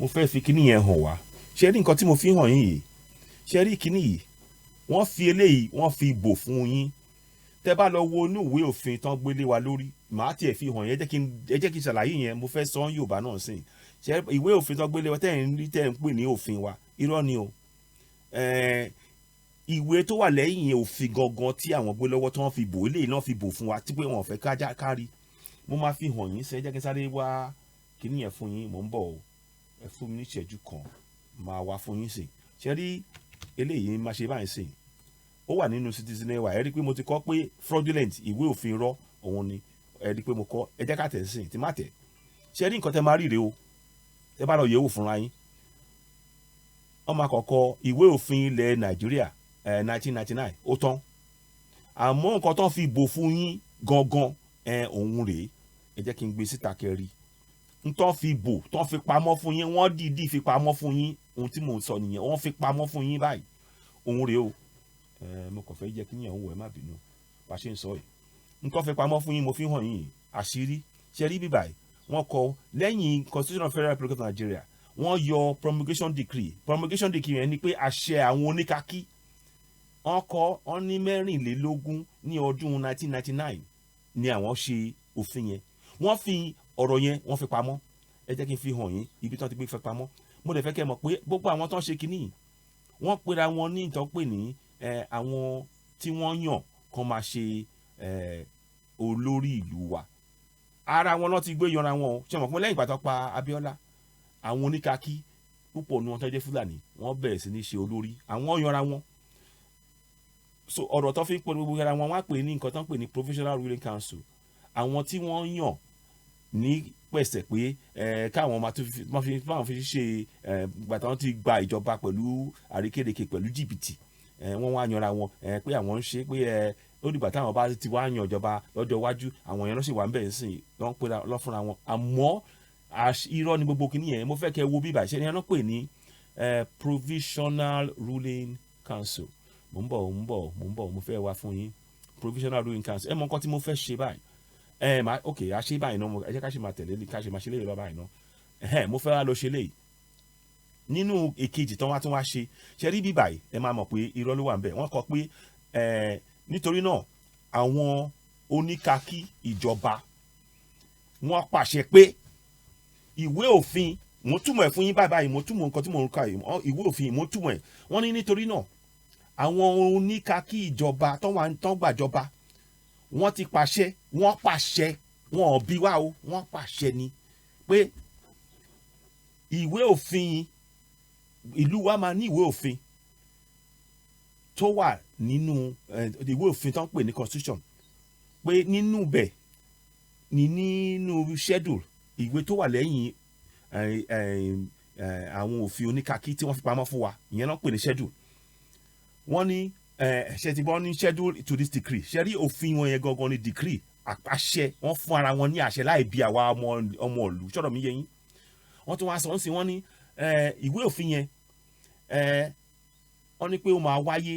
mo fẹ́ fi kíní yẹn hàn wá ṣe rí nǹkan tí mo fi hàn yín yìí ṣe rí kíní yìí wọ́n fi eléyìí wọ́n fi bò fún yín tẹ́ bá lọ wo inú ìwé òfin tán gbélé wa lórí màá tiẹ̀ fi hàn yẹn ẹ jẹ́ kí n ṣàlàyé yẹn mo fẹ́ sọ Yorùbá náà sìn ṣe ìwé òfin tán gbélé wa tẹ́ ń pè ní òfin wa irọ́ ni o ìwé tó wà lẹ́yìn òfin gangan tí àwọn gbé lọ́wọ́ tí wọ́n fi bò eléyìí náà fi bò fún wa tí pé wọn ò fẹ́ kárí mo máa fi hàn yín sẹ́ jẹ́ kí n sáré wá kíní yẹn fún yín mò ń bọ̀ o ẹ fún mi ní ìṣẹ́jú kan máa wá fún yín sìn ṣe rí eléyìí máa ṣe báyìí sìn ó wà nínú citizen wa ẹ rí i pé mo ti kọ́ pé fraudulent ìwé òfin rọ́ òun ni ẹ rí i pé mo kọ́ ẹ jẹ́ ká tẹ̀ sìn tí má tẹ̀ ṣe rí nǹkan tẹ́ máa rí rèé o tẹ́ bá lọ yẹ̀wò fúnra yín ọmọ àkọ́kọ́ ìwé òfin ilẹ̀ Nàìjíríà 1999 ó tán àmọ́ nǹkan tán fi bò fún yín gangan òun rèé ẹ jẹ́ kí n gbé síta kẹrí ntọ́ fi bò tọ́ fi pamọ́ fún yín wọ́n dìídì fi pamọ́ fún yín ohun tí mò ń sọ nìyẹn wọ́n fi pamọ́ fún yín báyìí òun rèé o mo kàn fẹ́ jẹ́ kí yẹn wò ẹ má bínú bá ṣe ń sọ yìí ntọ́ fi pamọ́ fún yín mo fi hàn yín àṣírí ṣe rí bíbáyìí wọ́n kọ lẹ́yìn Constitution of Federal Republic of Nigeria wọ́n yọ promulgation decree yẹn ni pé àṣẹ àwọn oníkakí wọ́n kọ wọ́n ní 24 ní ọdún 1999 ni àwọn ṣe òfin yẹn wọ́n fi ọ̀rọ̀ yẹn wọ́n fi pamọ́ ẹ jẹ́ kí n fi hàn yín ibi tí wọ́n ti gbé fi pamọ́ mo dẹ̀ fẹ́ kẹ́ mọ̀ pé gbogbo àwọn tó ń ṣe kínní wọ́n pera wọn ní ìtọ́ pè ní àwọn tí wọ́n yàn kan máa ṣe olórí ìlú wa ara wọn lọ́ ti gbé yanra wọn o ṣe mọ̀ pé lẹ́yìn ìgbà tó pa Abíọ́lá àwọn oníkakí púpọ̀ ní wọn tó jẹ́ Fúlàní wọ́n bẹ̀rẹ̀ sí ní ṣe olórí àwọn yanra wọn so ọ̀rọ̀ tó fi ń pè gbogbo ara wọn wọ́n á pè ní nǹkan tó ń pè ní provisional ruling council àwọn tí wọ́n yàn ní pẹ̀sẹ̀ pé káwọn máa fi ṣe gbàtà wọn ti gba ìjọba pẹ̀lú àrékérekè pẹ̀lú jìbìtì wọ́n wá yanra wọn pé àwọn ń ṣe pé ó dìgbà táwọn bá ti wá yan ìjọba lọ́jọ́ iwájú àwọn yẹn ló sì wà ń bẹ̀ sìn lọ́n pé lọ́fúnra wọn àmọ́ irọ́ ni gbogbo kìíní yẹn mo fẹ́ kẹ́ wo bíbà ṣe ni wọ́n pè ní provisional ruling council mo ń bọ̀ mo fẹ́ wá fún yín provisional ruling council ẹ mọ nǹkan tí mo fẹ́ ṣe báyìí ok a ṣe báyìí náà ẹ jẹ́ ká ṣe máa tẹ̀lé ká ṣe máa ṣe léyìí lọ báyìí náà mo fẹ́ wá lọ ṣe léyìí nínú èkejì tán wá tún wá ṣe rí bí báyìí ẹ máa mọ̀ pé irọ́ ló wà ń bẹ̀ wọ́n kọ pé nítorí náà àwọn oníkakí ìjọba wọ́n pàṣẹ pé ìwé òfin mo túmọ̀ ẹ̀ fún yín báyìí mo túmọ̀ nǹkan tí mo ń ka yìí ìwé òfin mo túmọ̀ ẹ̀ wọ́n ní nítorí náà àwọn oníkakí ìjọba tán gbàjọba wọ́n ti pàṣẹ wọ́n ò bí wá o wọ́n pàṣẹ ni pé ìwé òfin ìlú wa máa ní ìwé òfin tó wà nínú ìwé òfin tó ń pè ní constitution pé nínú bẹ̀ nínú schedule ìwé tó wà lẹ́yìn àwọn òfin oníkakí tí wọ́n fi pamọ́ fún wa ìyẹn náà pè ní schedule wọ́n ní ṣe ti bọ́ ní schedule to this decree ṣe rí òfin wọn yẹn gangan ní decree àpàṣẹ wọ́n fún ara wọn ní àṣẹ láì bí àwa ọmọ ìlú ṣọ́dọ̀ mi yé yín wọ́n tún wá sọ wọ́n ní ìwé òfin yẹn wọ́n ní pé ó máa wáyé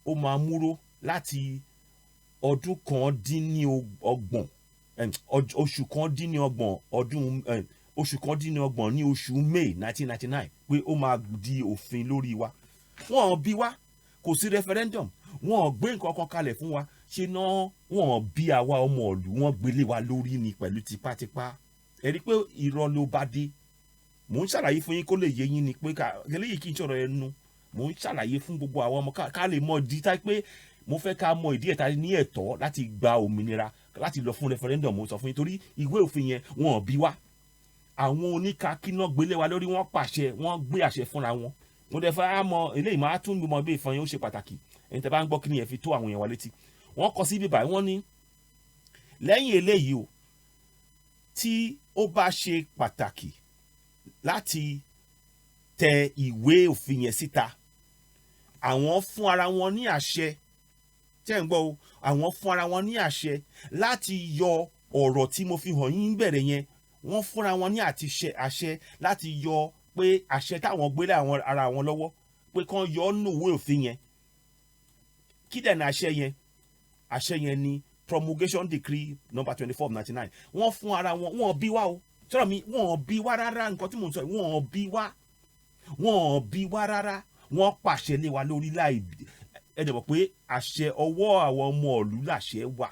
ó máa múró láti ọdún kan dín ní ọgbọ̀n oṣù kan dín ní ọgbọ̀n ọdún oṣù kan dín ní ọgbọ̀n ní oṣù May 1999 pé ó máa di òfin lórí wa wọ́n ò bí wá kò sí referendum wọ́n ò gbé nǹkan kan kalẹ̀ fún wa ṣe náà wọ́n ò bí àwa ọmọ ìlú wọ́n gbélé wa lórí ni pẹ̀lú tipátipá ẹ rí i pé irọ́ ló bá dé mò ń ṣàlàyé fún yín kó lè yé yín ni pé eléyìí kì í ṣọ̀rọ̀ ẹnu mò ń ṣàlàyé fún gbogbo àwọn ọmọ ká lè mọ ìdí tá pé mo fẹ́ ká mọ ìdí ẹ̀ta ní ẹ̀tọ́ láti gba òmìnira láti lọ fún referendum mo sọ fún yín torí ìwé òfin yẹn wọn ò bí wá àwọn oníkakí náà gbélé wa lórí wọ́n pàṣẹ wọ́n gbé àṣẹ fúnra wọn mo dẹ̀ fẹ́ mọ eléyìí máa tún mọ bí ìfọn yẹn ó ṣe pàtàkì ẹni tẹ́ bá ń gbọ́ kí ni yẹn fi tó àwọn èèyàn wa létí wọ́n kọ sí bíbá wọ́n ní lẹ́yìn eléyìí o tí ó bá ṣe pàtàkì láti tẹ ìwé òfin yẹn síta àwọn fún ara wọn ní àṣẹ tẹ́ ń gbọ́ o àwọn fún ara wọn ní àṣẹ láti yọ ọ̀rọ̀ tí mo fi hàn yín bẹ̀rẹ̀ yẹn wọ́n fúnra wọn ní àṣẹ láti yọ pé àṣẹ táwọn gbélé ara wọn lọ́wọ́ pé kán yọ ọ́ nù ìwé òfin yẹn kí dẹ̀ ní àṣẹ yẹn ni promulgation decree number 24 of 99 wọ́n fún ara wọn wọ́n bí wá o sọ̀rọ̀ mi wọ́n bí wá rárá nǹkan tí mò ń sọ wọ́n bí wá rárá wọ́n pàṣẹ lé wa lórí láì ẹ dẹ̀ mọ̀ pé àṣẹ ọwọ́ àwọn ọmọ ìlú làṣẹ wà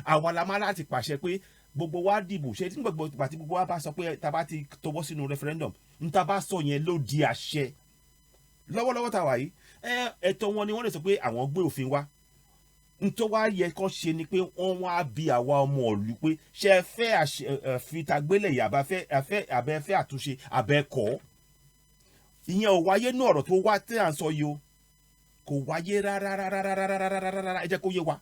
àwa la máa láti pàṣẹ pé gbogbo wa dìbò ṣe tí gbogbo àti gbogbo wa bá sọ pé tá bá ti tọwọ́ sínú referendum n ta bá sọ yẹn ló di àṣẹ lọ́wọ́lọ́wọ́ tá wà yìí ẹ̀tọ́ wọn ni wọ́n lè sọ pé àwọn gbé òfin wá ntọ́ wá yẹ kán ṣe ni pé wọ́n wá bí àwa ọmọ ìlú pé ṣe ẹ fẹ́ àfitagbélẹ̀ yìí àbẹ́ àtúnṣe àbẹ́ kọ́ ìyẹn ò wáyé ní ọ̀rọ̀ tó wá tí à ń sọ yìí o kò wáyé rárá ẹ jẹ́ kó yé wa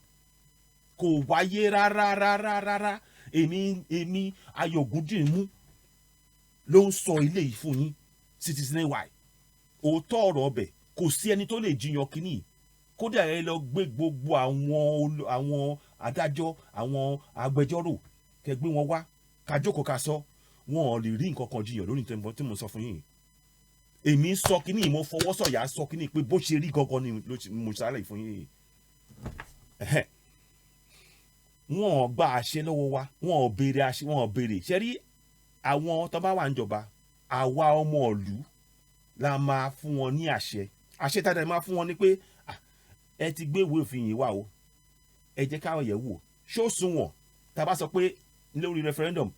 kò wáyé rárá èmi Ayọ̀gúndìmú ló ń sọ ilé yìí fún yín citizen wide òótọ́ ọ̀rọ̀ ọbẹ̀ kò sí ẹni tó lè jiyàn kínní kódà ẹ lọ gbé gbogbo àwọn adájọ́ àwọn agbẹjọ́rò kẹ́ gbé wọn wá kájókòó ká sọ wọn ò lè rí nǹkan kan jiyàn lórí tí mo sọ fún yín èmi sọ kínní mo fọwọ́ sọ̀yà sọ kínní pé bó ṣe rí gangan ni mo ṣàlàyé fún yín wọn ò gba àṣẹ lọ́wọ́ wa wọn ò béèrè ṣe rí àwọn tó bá wà ń jọba àwa ọmọ ìlú la máa fún wọn ní àṣẹ tá a dẹ̀ máa fún wọn ní pé ẹ ti gbé ìwé òfin yìí wá o ẹ jẹ́ káwọn yẹ̀ wò ṣó sunwọ̀n tá a bá sọ pé lórí referendum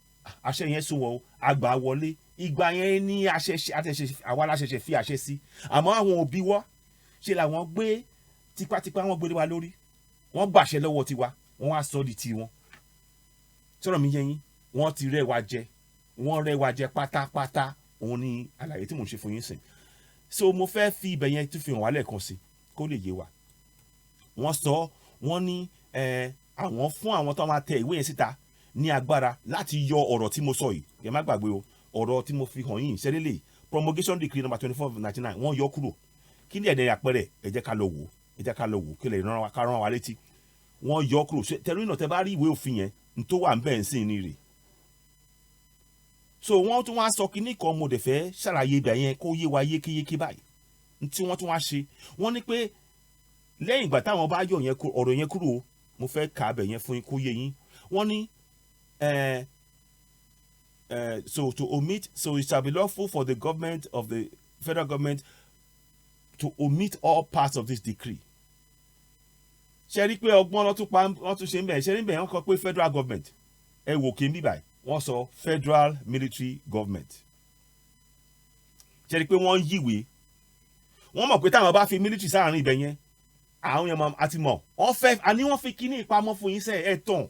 àṣẹ yẹn sunwọ̀n o àgbà wọlé ìgbà yẹn ní àwa láṣẹṣẹ fi àṣẹ sí àmọ́ àwọn òbí wọ́ ṣe làwọn gbé tipátipá wọn gbélé wa lórí wọ́n gbàṣẹ lọ́wọ́ tiwa wọ́n wá sọ di tiwọn sọ̀rọ̀ mi yẹn yín wọ́n ti rẹ́ wa jẹ pátápátá òun ni àlàyé tí mò ń ṣe fún yín sìn so mo fẹ́ fi ibẹ̀ yẹn tún fi hàn wá lẹ́ẹ̀kan sí kó lè yé wa wọ́n sọ wọ́n ní àwọn fún àwọn tó máa tẹ ìwé yẹn síta ní agbára láti yọ ọ̀rọ̀ tí mo sọ yìí ẹ má gbàgbé o ọ̀rọ̀ tí mo fi hàn yín ṣẹlẹ̀ promulgation decree number 24/99 wọ́n yọ kúrò kí ni ẹ̀dẹ̀ àpẹẹrẹ ẹ jẹ́ ká lọ wò kí lè rán wa létí wọ́n yọ kúrò tẹ̀rí náà tẹ bá rí ìwé òfin yẹn n tó wà ń bẹ̀ ń sìn ní rè so wọ́n tún wá sọ kínní kan mo dẹ̀ fẹ́ ṣàlàyé ibẹ̀ yẹn kó yé wa yékéyéké báyìí tí wọ́n tún wá ṣe wọ́n ní pé lẹ́yìn ìgbà táwọn bá yọ ọ̀rọ̀ yẹn kúrò mo fẹ́ kà á bẹ̀ yẹn fún yín kó yé yín wọ́n ní to omit so it shall be lawful for the government of the federal government to omit all parts of this decree ṣe rí pé ọgbọ́n wọ́n tún ṣe ń bẹ̀ ṣe rí bẹ̀ wọ́n kọ pé federal government ẹ wò kí n bí báyìí wọ́n sọ federal military government ṣe rí pé wọ́n yíwèé wọ́n mọ̀ pé táwọn bá fi military sáàrin ibẹ̀ yẹn àwọn yẹn àti mọ̀ wọ́n fi kíní ìpamọ́ fún yín sẹ́ ẹ̀ tán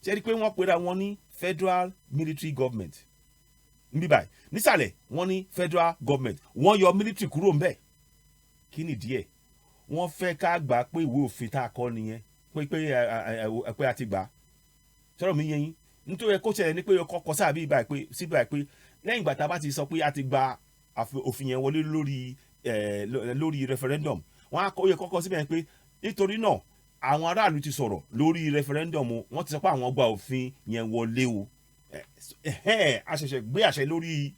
ṣe rí pé wọ́n pera wọn ní federal military government níbí báyìí nísàlẹ̀ wọ́n ní federal government wọ́n yọ military kúrò ńbẹ̀ kí ni díẹ̀ wọ́n fẹ́ ká gbà pé ìwé òfin tá a kọ nìyẹn pé a ti gbà sọ̀rọ̀ mi yẹn yín nítorí kó ṣẹlẹ̀ ní pé ọkọ̀ kọ sáà bí síbà pé lẹ́yìn ìgbà tá a bá ti sọ pé a ti gba òfin yẹn wọlé lórí referendum wọ́n á yẹ kọ́kọ́ síbẹ̀ pé nítorí náà àwọn aráàlú ti sọ̀rọ̀ lórí referendum wọ́n ti sọ pé àwọn gba òfin yẹn wọlé o a ṣẹ̀ṣẹ̀ gbé àṣẹ lórí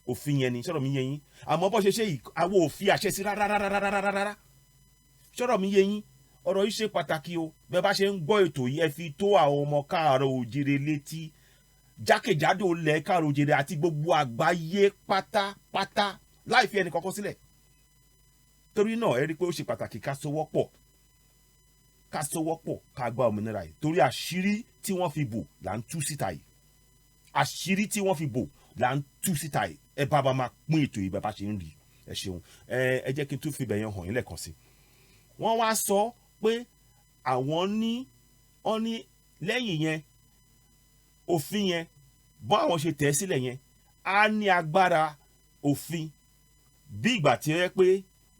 òfin yẹn ni sọ̀rọ̀ mi yẹn yín àmọ́ bó ṣe ṣe yìí àwọn òfin àṣẹ sí rárá sọ̀rọ̀ mi yẹn yín ọ̀rọ̀ yìí ṣe pàtàkì o bẹ́ẹ̀ bá ṣe ń gbọ́ ètò yìí ẹ fi tó àwọn ọmọ káàárọ̀ òjìrè létí jákèjádò ilẹ̀ káàárọ̀ òjìrè àti gbogbo àgbáyé pátápátá láì fi ẹnì kankan sílẹ̀ torí náà ẹ rí i pé ó ṣe pàtàkì ká sowọ́pọ̀ ká gba òmìnira yìí torí àṣírí tí wọ́n fi bò là ń tú síta yìí ẹ bá máa pín ètò yìí bá bá ṣe ń rí ẹ ṣeun ẹ jẹ́ kí n tún fi bẹ̀yẹn hàn yín lẹ́ẹ̀kan sí wọ́n wá sọ pé àwọn ní lẹ́yìn yẹn òfin yẹn bọ́ àwọn ṣe tẹ̀ sílẹ̀ yẹn á ní agbára òfin bí ìgbà tí ẹ pé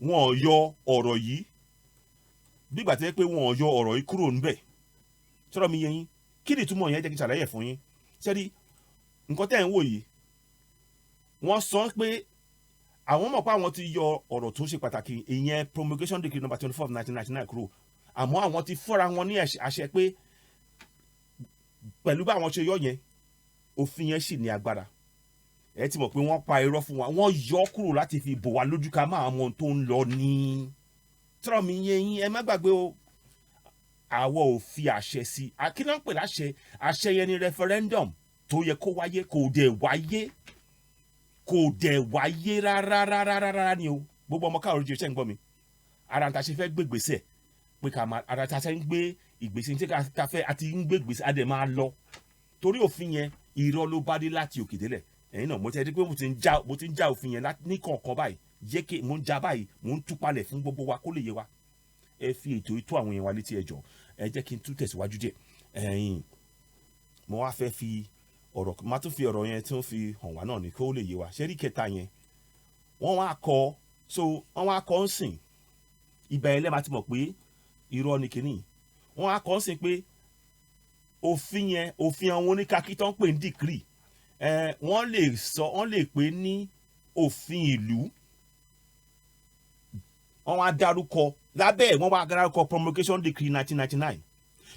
wọ́n yọ ọ̀rọ̀ yìí kúrò níbẹ̀ sọ̀rọ̀ mi yẹn yín kí ni ìtumọ̀ yẹn jẹ́ kí n ṣàlàyé fún yín ṣẹ́rí nǹkan tẹ́ ẹ̀ ń wò yìí wọ́n sọ pé àwọn mọ̀ pé àwọn ti yọ ọ̀rọ̀ tó ṣe pàtàkì ìyẹn promulgation decree number 24/1999 kúrò àmọ́ àwọn ti fọ́ra wọn ní àṣẹ pé pẹ̀lú bá àwọn ṣe yọ yẹn òfin yẹn sì ní agbára ẹ ti mọ̀ pé wọ́n pa irọ́ fún wa wọ́n yọ kúrò láti fi bò wá lójú ká máa mọ ohun tó ń lọ ní tọ́rọ̀ mi yẹn yín ẹ má gbàgbé o àwọ̀ ò fi àṣẹ sí kí ló ń pè láṣẹ àṣẹ yẹn ní referendum tó yẹ kó wáyé kò dẹ̀ wáyé rárá ni o. Gbogbo ọmọ káàró oòjíire ṣe ń gbọ́ mi. Ara ta ṣe fẹ́ gbé ìgbésẹ̀ pé ká máa ara ta ṣe ń gbé ìgbésẹ̀ tí ká fẹ́ àti ń gbé ìgbésẹ̀ a dẹ̀ máa lọ. Torí òfin yẹn irọ́ ló bá dé láti òkè délẹ̀. Ẹ̀yin náà mo ti rí pé mo ti ń já òfin yẹn ní kọ̀ọ̀kan báyìí. Yéké mo ń já báyìí mo ń túpalẹ̀ fún gbogbo wa kó lè yé wa. Ẹ fi ètò ìtó àwọn èèyàn wa létí ẹ jọ̀ọ́. Ẹ jẹ́ kí n tún tẹ̀síwájú díẹ̀. Mo wá fẹ́ fi ọ̀rọ̀ má tún fi ọ̀rọ̀ yẹn tí wọ́n fi hàn wá náà ní kó lè yé wa. Ṣé rí kẹta yẹn wọ́n wá kọ́ ń sìn ibà yẹn lẹ́ẹ̀ máa ti mọ̀ pé irọ́ ni kìíní. Wọ́n wá kọ́ ń sìn pé òfin àwọn oníkakí tó ń pè ní dìkírì wọ́n lè pè ní òfin ìlú. Wọ́n wá dárúkọ lábẹ́ wọ́n wá dárúkọ promulgation decree 1999.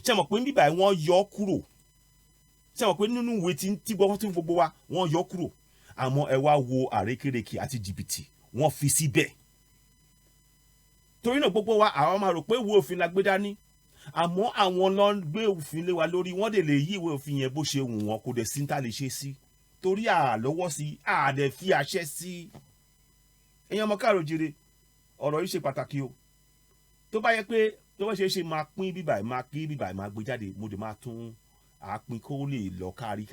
Ṣé mọ̀ pé níbà wọ́n yọ kúrò. Ṣé mọ̀ pé nínú ìwé tí gbogbo wa wọ́n yọ kúrò. Àmọ́ ẹ wá wo àrékérekè àti jìbìtì wọ́n fi síbẹ̀. Torí náà gbogbo wa àwọn máa rò pé ìwé òfin la gbé dání. Àmọ́ àwọn ló ń gbé òfin lé wa lórí wọ́n dẹ̀ lè yí ìwé òfin yẹn bó ṣe wù wọ́n kò dẹ̀ sí ní ta lè ṣe sí. Torí àlọ́wọ́ sí àdẹ̀ fi àṣẹ sí. Ẹ̀yin ọmọ káàró oòjíire ọ̀rọ̀ yìí ṣe pàtàkì o. Tó bá yẹ pé tó bá ṣe máa pín bíbáyìí máa pín bíbáyìí máa gbé jáde mo dẹ̀ máa tún àpín kó lè lọ kárí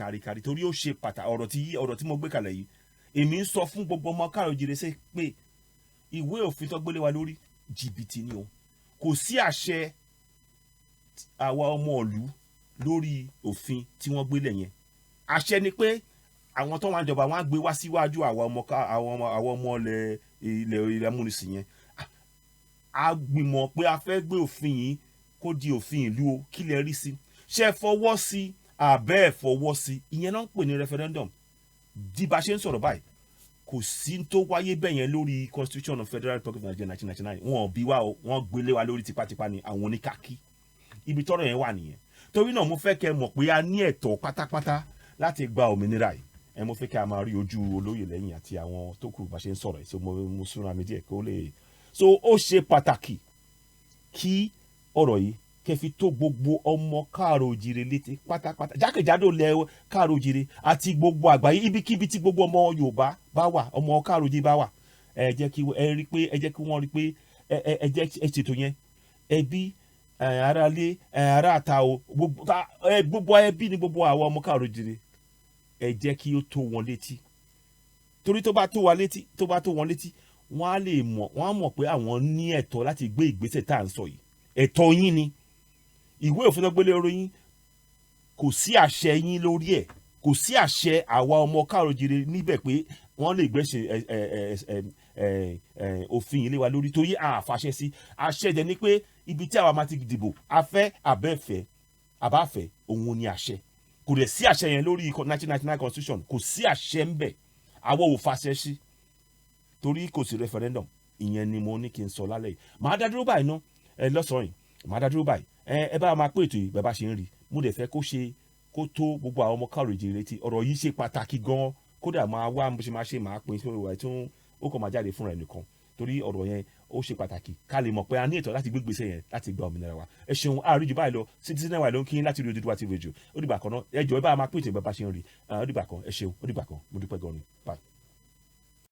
torí ó ṣe pàtàkì ọ̀rọ̀ tí mo gbé kalẹ̀ yìí. Èmi ń sọ fún gbogbo ọmọ káàró oòjíire ṣe pé ìwé òfin tó gbélé wa lórí jìbìtì ni o. Kò sí àṣẹ àwa ọmọ ìlú lórí òfin tí wọ́n gbélé yẹn. Àṣẹ ni pé àwọn tó wà níjọba wọn á gbé wá síwájú àwọn ọmọ ilẹ̀ amúnisìn yẹn. A gbìmọ̀ pé a fẹ́ gbé òfin yìí kó di òfin ìlú o kí lẹ rí sí. Ṣé fọwọ́ sí àbẹ́ ẹ̀ fọwọ́ sí ìyẹn náà ń pè ní referendum. Di bá ṣe ń sọ̀rọ̀ báyìí kò sí tó wáyé bẹ́ẹ̀ yẹn lórí constitution of Federal Republic of Nigeria 1999. Wọ́n bí wa o wọ́n gbélé wa lórí tipátipá ni àwọn oníkàkí. Ibi tọ́rọ̀ yẹn wà nìyẹn. Torí náà mo fẹ́ kẹ́ mọ̀ pé a ní ẹ̀tọ́ pátápátá láti gba òmìnira yìí. Mo fẹ́ kẹ́ a máa rí ojú olóyè lẹ́yìn àti àwọn tó kù bá ṣe ń sọ̀rọ̀ yìí. So mo súnra mi díẹ̀ kó lè. So ó ṣe pàtàkì kí ọ̀rọ̀ yìí kẹ́ fi tó gbogbo ọmọ káàró oòjíire létí pátápátá jákèjádò lẹ káàró oòjíire àti gbogbo àgbáyé ibikíbi tí gbogbo ọmọ Yorùbá bá wà ọmọ káàró oòjíire bá wà. Ẹ jẹ́ kí wọ́n rí pé ẹ jẹ́ ṣètò yẹn ẹbí aráalé aráàta o gbogbo ẹbí ni gbogbo àwọn ọmọ káàró oòjíire ẹ jẹ́ kí ó tó wọn létí. Torí tó bá tó wọn létí wọ́n á mọ̀ pé àwọn ní ẹ̀tọ́ láti gbé ìgbésẹ̀ tá à ń sọ yìí. Ẹ̀tọ́ yín ni. Ìwé òfin tó gbélé orí yín kò sí àṣẹ yín lórí ẹ̀. Kò sí àṣẹ àwa ọmọ káàró oòjíire níbẹ̀ pé wọ́n lè gbẹ́sẹ̀ òfin yìí lé wa lórí torí àfàṣẹ sí. Àṣẹ jẹ́ ni pé ibi tí àwa máa ti dìbò afẹ́ àbẹ́fẹ́ àbáfẹ́ òun ni àṣẹ. Kò dẹ̀ sí àṣẹ yẹn lórí 1999 constitution kò sí àṣẹ ń bẹ̀. Àwọ̀ ò fàṣẹ sí torí kò sí referendum. Ìyẹn ni mo ní kí n sọ lálẹ́ yìí. Màá dá dúró báyìí ná lọ́sàn-án yìí. Màá dá dúró báyìí. Ẹ bá máa pé ètò yìí bẹ́ẹ̀ bá ṣe ń rí. Mo dẹ̀ fẹ́ kó tó gbogbo àwọn ọmọ káàró oòjíire létí. Ọ̀rọ̀ yìí ṣe pàtàkì gan-an. Kódà máa wá bó ṣe máa ṣe máa pín sí ìwà tí ó kàn máa jáde fúnra ẹ̀ nìkan. Torí ọ̀rọ̀ yẹn ó ṣe pàtàkì ká lè mọ̀ pé a ní ẹ̀tọ́ láti gbé ìgbésẹ̀ yẹn láti gba òmìnira wa. Ẹ ṣeun àríjù báyìí lọ Citizen Network ló ń kí yín láti rí Oduduwa TV Radio. Ó dìgbà kan náà ẹ jọ̀ọ́ ẹ bá máa pé ètò ìbẹ́ bá ṣe ń rí. Ó dìgbà kan ẹ ṣeun ó dìgbà kan mo dúpẹ́ gan-an ni. Bye.